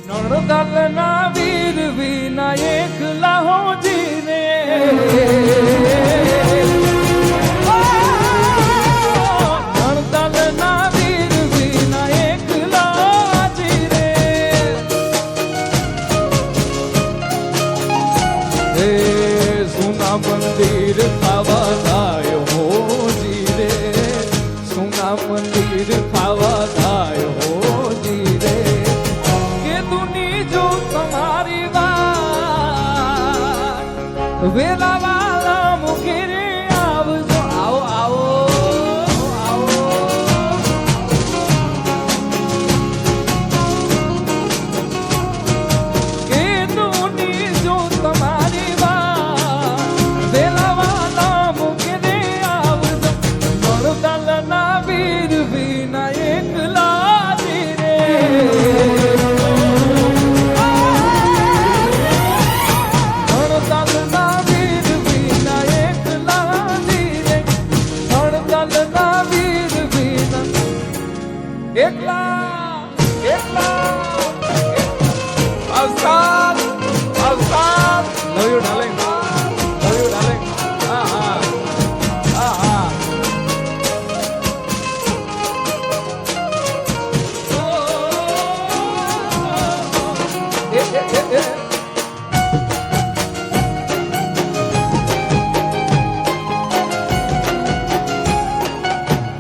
નણદલના વીર વિના એકલા હો જીને નણદલના વીર વિના એકલા જીરે હે સુના મંદિર ખાવા જાય હો જીરે સુના મંદિર ખાવા જાય હો જીરે વેલા વાલા મુખીને આવજો આવો આવો આવો કે દુની જો તમારી વાત વેલા વાલા મુખીને આવજો નણદલના વીર વિના એકલા જીરે એકલા એકલા અવસાદ અવસાદ લવ યુ ડાર્લિંગ હા હા હા હા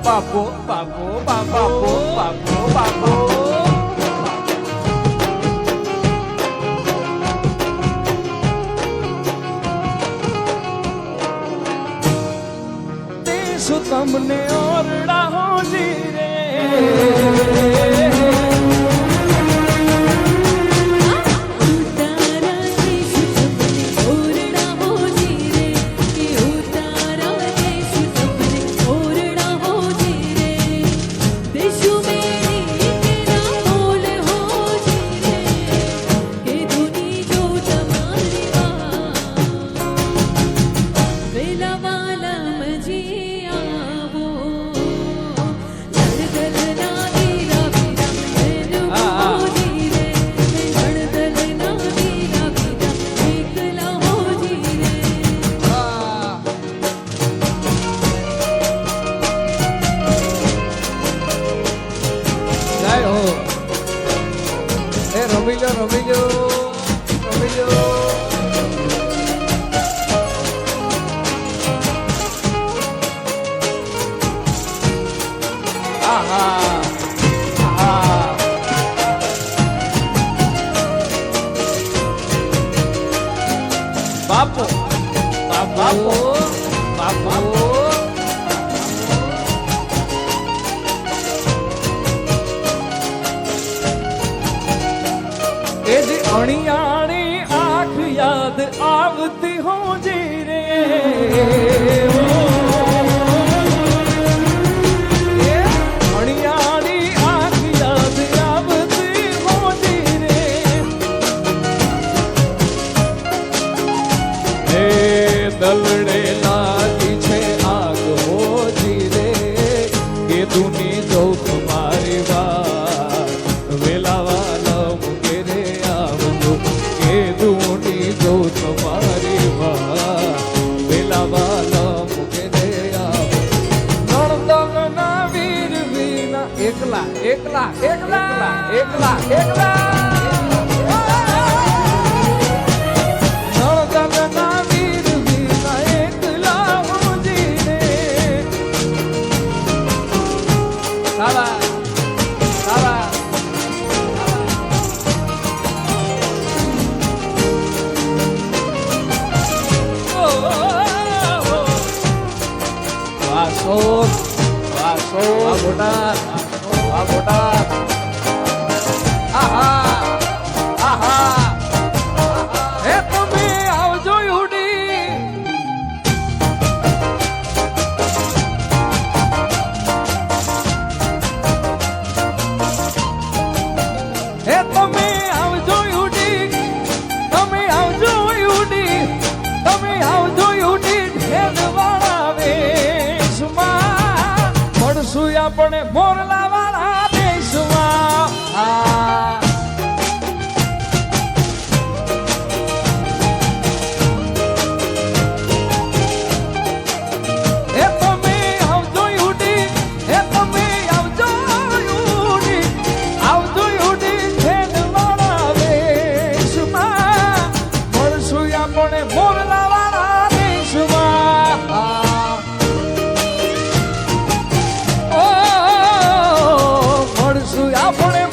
બાપો બાપો બાપો બાપો બાપો દેશો તમને ઓરડા હો જીરે રમીજો આહા આહા બાપો બાપો બાપો અણિયાણી આંખ યાદ આવતી હો જીરે અણિયાણી આંખ યાદ આવતી હો જીરે હે દલડે લાગી છે આગ હો જીરે કે દુની જો તમારી વાત વેલાવા તમારી વાત પેલા વાલા મુકે દે નણદલના વીર વિના એકલા એકલા એકલા એકલા એકલા નણદલના વીર વિના એકલા હું જીરે સાલા સાલા વાસો આ બોટા આહા આહા હે તમે આવજો યુડી હે તમે આવજો યુડી તમે આવજો યુડી તમે આવજો યુડી ઢેરવાળા વેશમાં મળશું આપણે મોરલા વાળા દેશમાં આપણે